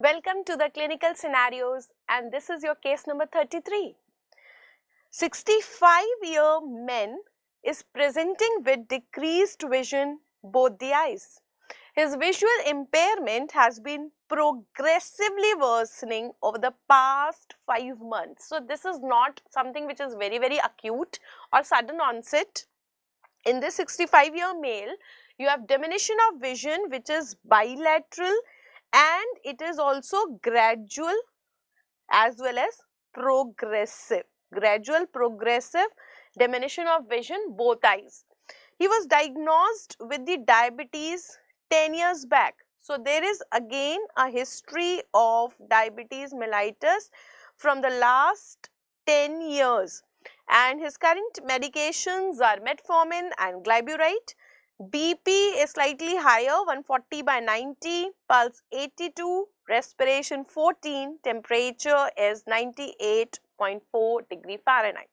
Welcome to the clinical scenarios, and this is your case number 33. 65-year man is presenting with decreased vision both the eyes. His visual impairment has been progressively worsening over the past 5 months. So this is not something which is very acute or sudden onset. In this 65-year male, you have diminution of vision which is bilateral, and it is also gradual as well as progressive. Gradual progressive diminution of vision both eyes. He was diagnosed with the diabetes 10 years back. So there is again a history of diabetes mellitus from the last 10 years, and his current medications are metformin and glyburide. BP is slightly higher, 140/90, pulse 82, respiration 14, temperature is 98.4 degree Fahrenheit.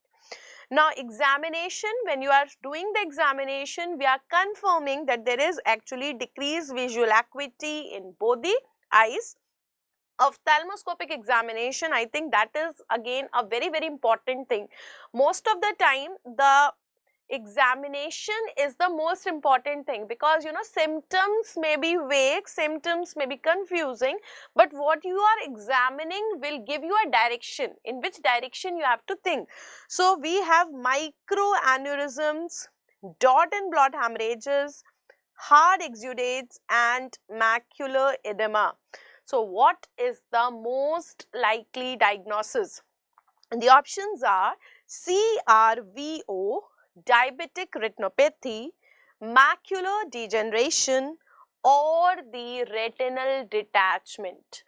Now examination, when you are doing the examination, we are confirming that there is actually decreased visual acuity in both the eyes. Ophthalmoscopic examination, I think that is again a very important thing. Most of the time the examination is the most important thing, because symptoms may be vague, symptoms may be confusing, but what you are examining will give you a direction in which direction you have to think. So we have microaneurysms, dot and blot hemorrhages, hard exudates and macular edema. So what is the most likely diagnosis? And the options are CRVO, diabetic retinopathy, macular degeneration, or the retinal detachment.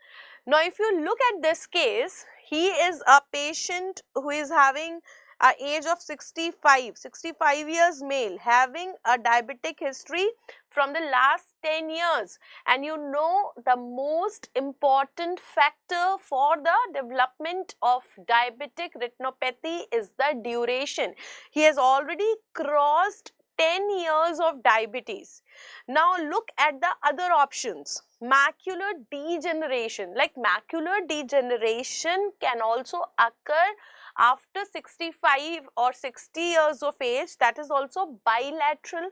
Now if you look at this case, he is a patient who is having a age of 65 years male, having a diabetic history from the last 10 years, and the most important factor for the development of diabetic retinopathy is the duration. He has already crossed 10 years of diabetes. Now look at the other options. Macular degeneration, like macular degeneration can also occur after 65 or 60 years of age. That is also bilateral.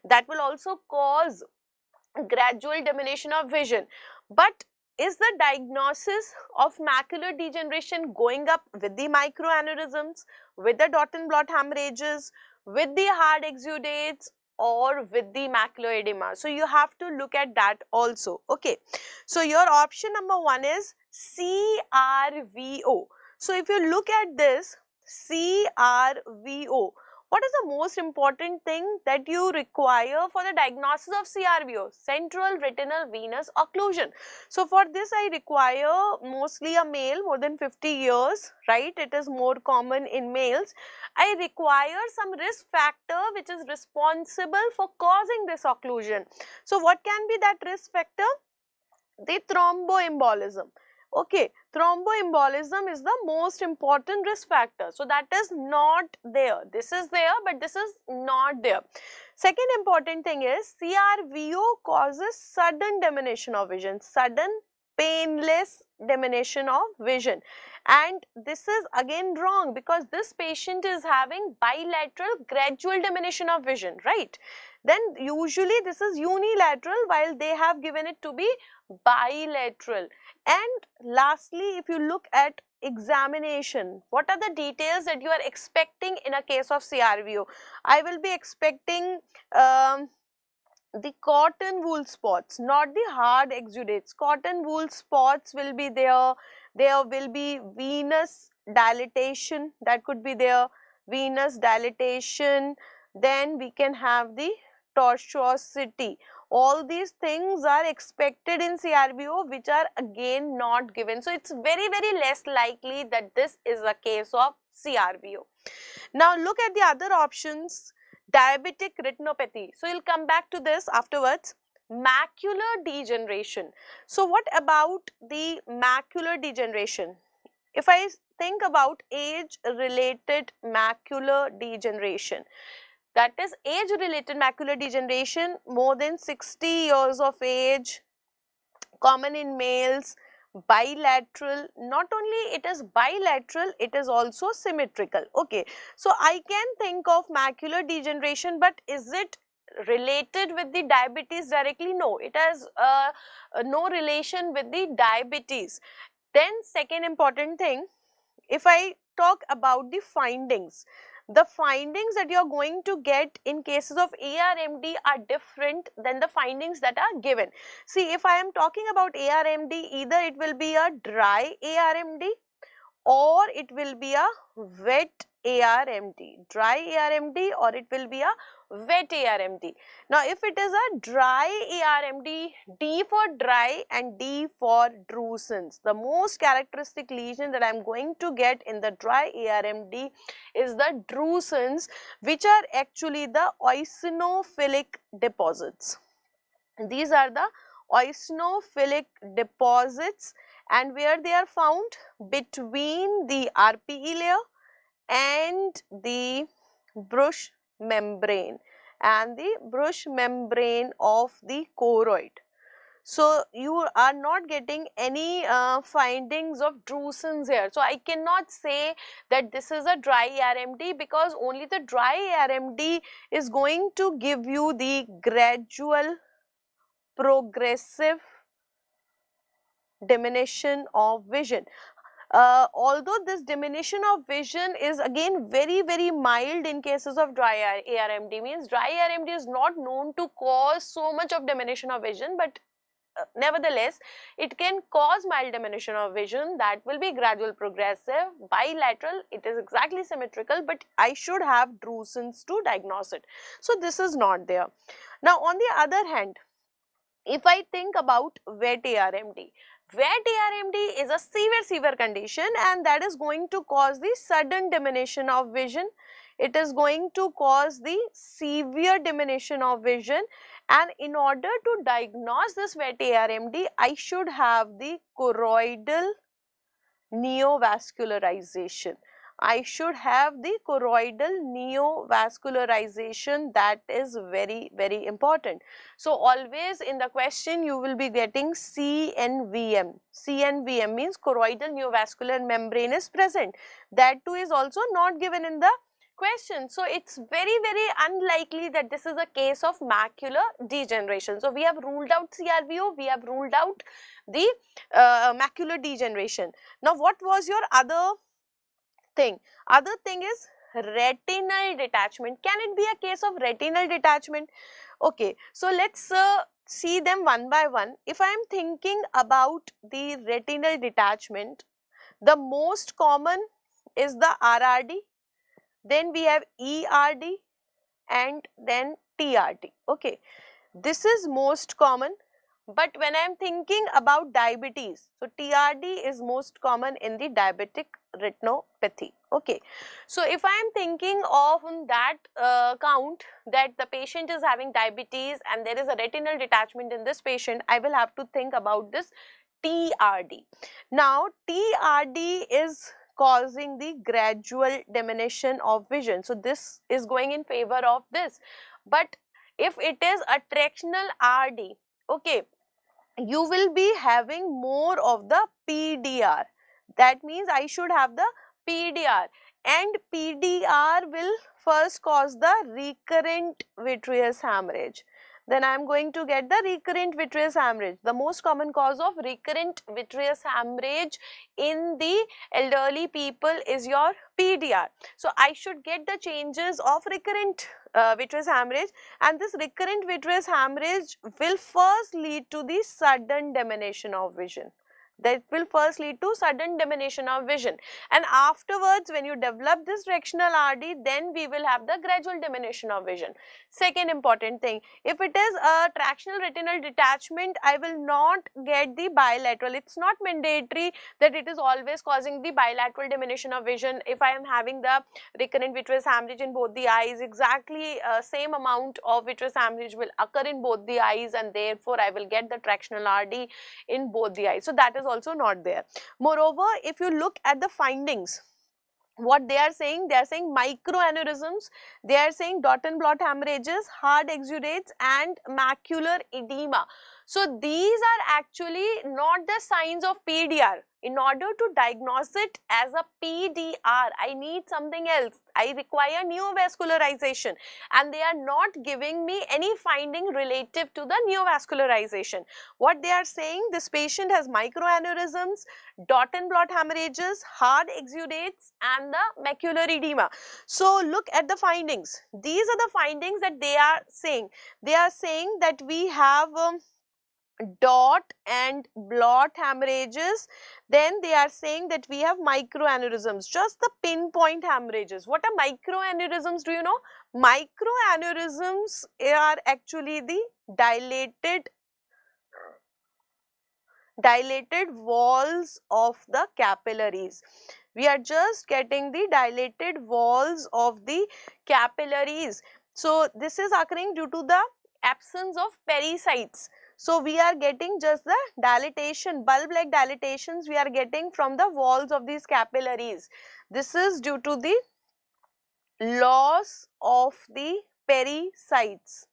That will also cause gradual diminution of vision. But is the diagnosis of macular degeneration going up with the microaneurysms, with the dot and blot hemorrhages, with the hard exudates, or with the macular edema? So you have to look at that also. Okay, so your option number 1 is CRVO. So if you look at this CRVO, what is the most important thing that you require for the diagnosis of CRVO? Central retinal venous occlusion. So for this I require mostly a male more than 50 years, right? It is more common in males. I require some risk factor which is responsible for causing this occlusion. So what can be that risk factor? The thromboembolism. Okay, thromboembolism is the most important risk factor. So that is not there. This is there, but this is not there. Second important thing is CRVO causes sudden diminution of vision, sudden painless diminution of vision, and this is again wrong, because this patient is having bilateral gradual diminution of vision, right? Then usually this is unilateral, while they have given it to be bilateral. And lastly, if you look at examination, what are the details that you are expecting in a case of CRVO? I will be expecting the cotton wool spots, not the hard exudates. Cotton wool spots will be there. There will be venous dilatation, that could be there, venous dilatation. Then we can have the tortuosity. All these things are expected in CRVO, which are again not given. So it's very less likely that this is a case of CRVO. Now look at the other options. Diabetic retinopathy. So you'll come back to this afterwards. Macular degeneration. So what about the macular degeneration? If I think about age-related macular degeneration, that is age-related macular degeneration, more than 60 years of age, common in males, bilateral. Not only it is bilateral, it is also symmetrical. Okay, so I can think of macular degeneration, but is it related with the diabetes directly? No, it has no relation with the diabetes. Then second important thing, if I talk about the findings that you are going to get in cases of ARMD are different than the findings that are given. See, if I am talking about ARMD, either it will be a dry ARMD or it will be a wet ARMD, dry ARMD or it will be a wet ARMD. Now, if it is a dry ARMD, D for dry and D for drusen's. The most characteristic lesion that I am going to get in the dry ARMD is the drusen's, which are actually the eosinophilic deposits. These are the eosinophilic deposits, and where they are found? Between the RPE layer and the Bruch membrane of the choroid. So you are not getting any findings of drusen's here. So I cannot say that this is a dry ARMD, because only the dry ARMD is going to give you the gradual progressive diminution of vision. Although this diminution of vision is again very mild in cases of dry ARMD, means dry ARMD is not known to cause so much of diminution of vision, but nevertheless it can cause mild diminution of vision. That will be gradual progressive, bilateral, it is exactly symmetrical, but I should have drusen's to diagnose it. So this is not there. Now on the other hand, if I think about wet ARMD, wet ARMD is a severe condition, and that is going to cause the sudden diminution of vision. It is going to cause the severe diminution of vision, and in order to diagnose this wet ARMD, I should have the choroidal neovascularization. I should have the choroidal neovascularization. That is very important. So always in the question you will be getting CNVM. CNVM means choroidal neovascular membrane is present. That too is also not given in the question. So it's very unlikely that this is a case of macular degeneration. So we have ruled out CRVO, we have ruled out the macular degeneration. Now what was your other thing? Other thing is retinal detachment. Can it be a case of retinal detachment? Okay, so let's see them one by one. If I am thinking about the retinal detachment, the most common is the RRD, then we have ERD, and then TRD. Okay, this is most common. But when I am thinking about diabetes, so TRD is most common in the diabetic retinopathy. Okay, so if I am thinking of that count that the patient is having diabetes and there is a retinal detachment in this patient, I will have to think about this TRD. Now TRD is causing the gradual diminution of vision. So this is going in favor of this. But if it is a tractional RD, okay, you will be having more of the PDR. That means I should have the PDR, and PDR will first cause the recurrent vitreous hemorrhage. Then I am going to get the recurrent vitreous hemorrhage. The most common cause of recurrent vitreous hemorrhage in the elderly people is your PDR. So I should get the changes of recurrent vitreous hemorrhage, and this recurrent vitreous hemorrhage will first lead to the sudden diminution of vision. That will first lead to sudden diminution of vision, and afterwards when you develop this tractional RD, then we will have the gradual diminution of vision. Second important thing, if it is a tractional retinal detachment, I will not get the bilateral. It's not mandatory that it is always causing the bilateral diminution of vision. If I am having the recurrent vitreous hemorrhage in both the eyes, exactly same amount of vitreous hemorrhage will occur in both the eyes, and therefore I will get the tractional RD in both the eyes. So that is also not there. Moreover, if you look at the findings, what they are saying microaneurysms, they are saying dot and blot hemorrhages, hard exudates, and macular edema. So these are actually not the signs of PDR. In order to diagnose it as a PDR, I need something else. I require neovascularization, and they are not giving me any finding relative to the neovascularization. What they are saying, this patient has microaneurysms, dot and blot hemorrhages, hard exudates, and the macular edema. So look at the findings. These are the findings that they are saying. They are saying that we have dot and blot hemorrhages. Then they are saying that we have microaneurysms, just the pinpoint hemorrhages. What are microaneurysms? Do you know? Microaneurysms are actually the dilated walls of the capillaries. We are just getting the dilated walls of the capillaries. So this is occurring due to the absence of pericytes. So we are getting just the dilatation, bulb-like dilatations we are getting from the walls of these capillaries. This is due to the loss of the pericytes.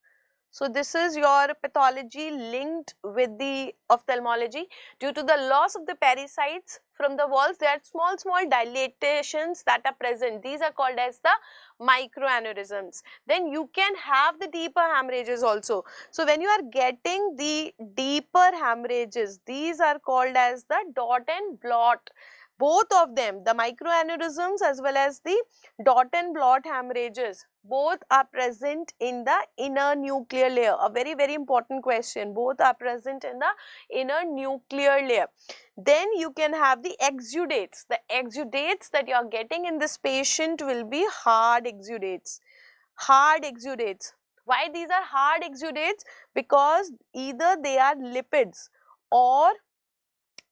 So this is your pathology linked with the ophthalmology. Due to the loss of the pericytes from the walls, there are small dilatations that are present. These are called as the microaneurysms. Then you can have the deeper hemorrhages also. So when you are getting the deeper hemorrhages, these are called as the dot and blot. Both of them, the microaneurysms as well as the dot and blot hemorrhages, both are present in the inner nuclear layer. A very important question. Both are present in the inner nuclear layer. Then you can have the exudates. The exudates that you are getting in this patient will be hard exudates. Hard exudates. Why these are hard exudates? Because either they are lipids or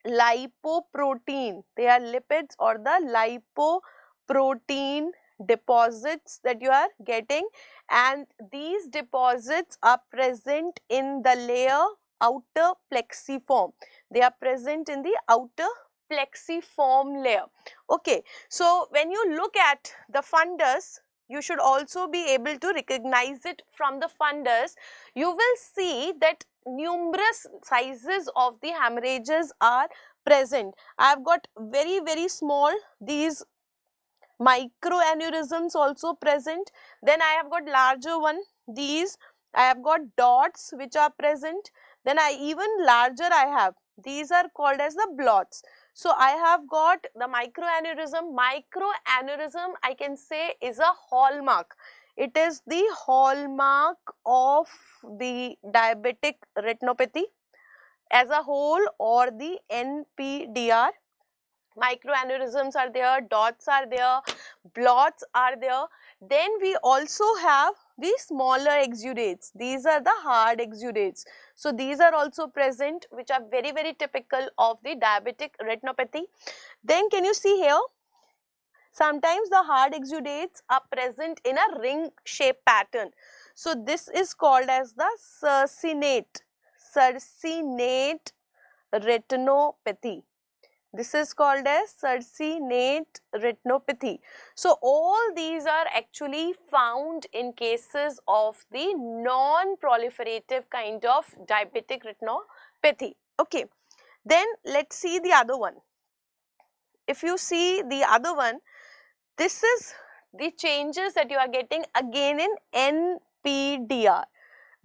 lipoprotein. They are lipids or the lipoprotein deposits that you are getting, and these deposits are present in the layer outer plexiform. They are present in the outer plexiform layer. Okay, so when you look at the fundus, you should also be able to recognize it from the fundus. You will see that numerous sizes of the hemorrhages are present. I have got very small, these microaneurysms also present. Then I have got larger one, these. I have got dots which are present. Then even larger I have. These are called as the blots. So I have got the microaneurysm. Microaneurysm, I can say, is a hallmark. It is the hallmark of the diabetic retinopathy as a whole, or the NPDR. Microaneurysms are there, dots are there, blots are there. Then we also have the smaller exudates. These are the hard exudates. So these are also present, which are very typical of the diabetic retinopathy. Then can you see here? Sometimes the hard exudates are present in a ring shape pattern. So this is called as the circinate retinopathy. This is called as circinate retinopathy. So all these are actually found in cases of the non-proliferative kind of diabetic retinopathy. Okay, then let's see the other one. If you see the other one, this is the changes that you are getting again in NPDR.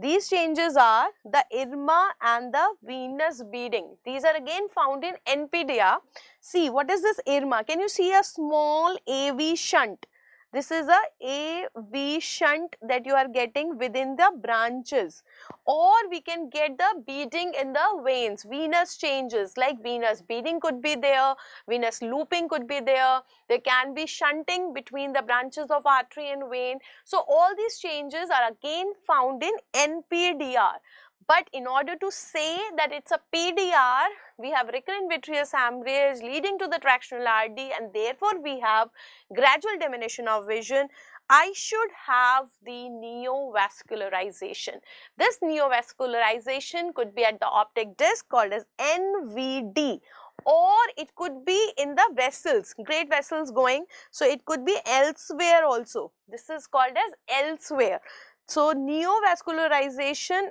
These changes are the IRMA and the venous beading. These are again found in NPDR. See, what is this IRMA? Can you see a small AV shunt? This is a AV shunt that you are getting within the branches. Or we can get the beading in the veins. Venous changes, like venous beading could be there, venous looping could be there. There can be shunting between the branches of artery and vein. So all these changes are again found in NPDR. But in order to say that it's a PDR, we have recurrent vitreous hemorrhage leading to the tractional RD, and therefore we have gradual diminution of vision. I should have the neovascularization. This neovascularization could be at the optic disc, called as NVD, or it could be in the vessels, great vessels going. So it could be elsewhere also. This is called as elsewhere. So neovascularization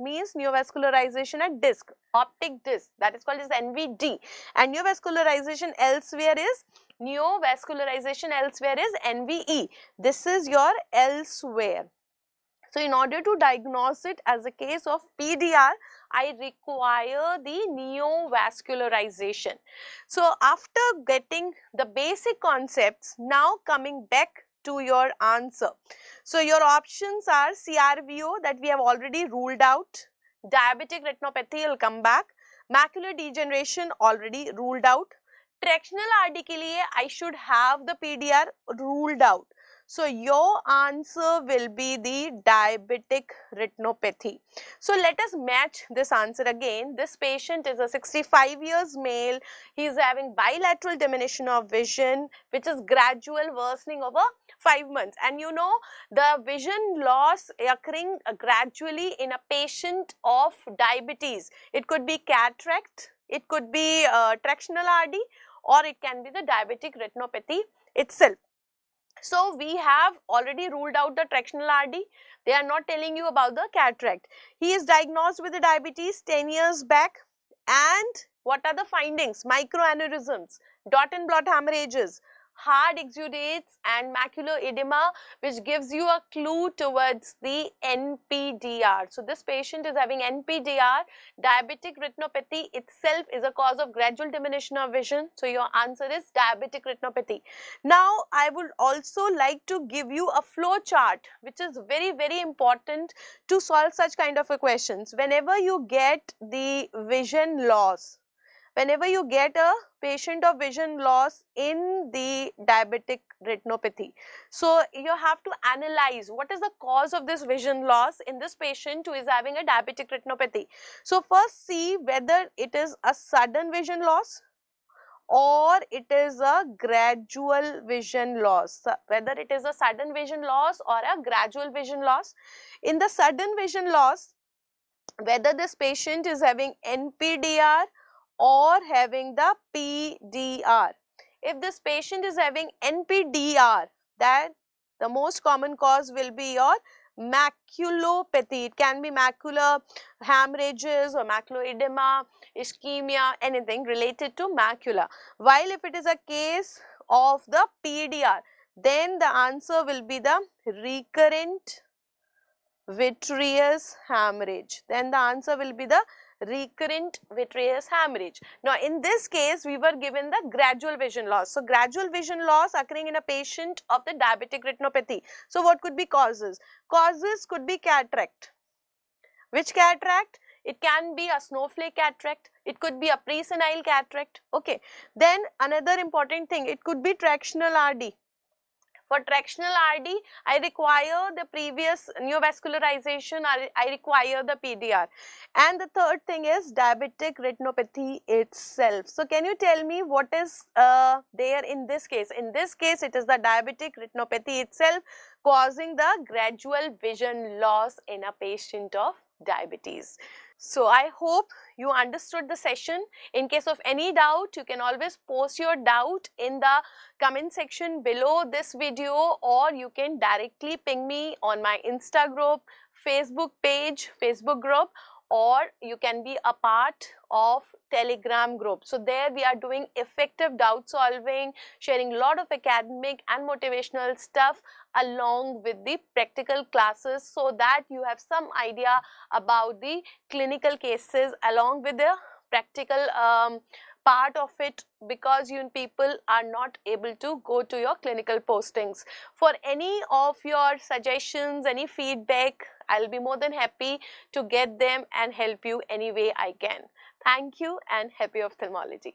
means neovascularization at disc, optic disc, that is called as NVD, and neovascularization elsewhere is NVE. This is your elsewhere. So in order to diagnose it as a case of PDR, I require the neovascularization. So after getting the basic concepts, now coming back to your answer. So your options are CRVO, that we have already ruled out, diabetic retinopathy will come back, macular degeneration already ruled out, tractional RD के लिए I should have the PDR ruled out. So your answer will be the diabetic retinopathy. So let us match this answer again. This patient is a 65 years male. He is having bilateral diminution of vision, which is gradual worsening over 5 months. And you know, the vision loss occurring gradually in a patient of diabetes. It could be cataract, it could be tractional RD, or it can be the diabetic retinopathy itself. So we have already ruled out the tractional RD. They are not telling you about the cataract. He is diagnosed with the diabetes 10 years back. And what are the findings? Microaneurysms, dot and blot hemorrhages, hard exudates and macular edema, which gives you a clue towards the NPDR. So this patient is having NPDR. Diabetic retinopathy itself is a cause of gradual diminution of vision. So your answer is diabetic retinopathy. Now I would also like to give you a flow chart, which is very, very important to solve such kind of a questions. Whenever you get the vision loss, whenever you get a patient of vision loss in the diabetic retinopathy, so you have to analyze what is the cause of this vision loss in this patient who is having a diabetic retinopathy. So first see whether it is a sudden vision loss or it is a gradual vision loss, whether it is a sudden vision loss or a gradual vision loss. In the sudden vision loss, whether this patient is having NPDR or having the PDR. If this patient is having NPDR, that the most common cause will be your maculopathy. It can be macular hemorrhages or macular edema, ischemia, anything related to macula. While if it is a case of the PDR, then the answer will be the recurrent vitreous hemorrhage. Then the answer will be the recurrent vitreous hemorrhage. Now in this case we were given the gradual vision loss. So gradual vision loss occurring in a patient of the diabetic retinopathy. So what could be causes? Causes could be cataract. Which cataract? It can be a snowflake cataract, it could be a presenile cataract. Okay. Then another important thing, it could be tractional RD. For tractional RD, I require the previous neovascularization, I require the PDR. And the third thing is diabetic retinopathy itself. So can you tell me what is there in this case? In this case, it is the diabetic retinopathy itself causing the gradual vision loss in a patient of diabetes. So I hope you understood the session. In case of any doubt, you can always post your doubt in the comment section below this video, or you can directly ping me on my Insta group, Facebook page, Facebook group, or you can be a part of Telegram group. So there we are doing effective doubt solving, sharing a lot of academic and motivational stuff along with the practical classes, so that you have some idea about the clinical cases along with the practical part of it, because you people are not able to go to your clinical postings. For any of your suggestions, any feedback, I'll be more than happy to get them and help you any way I can. Thank you and happy ophthalmology.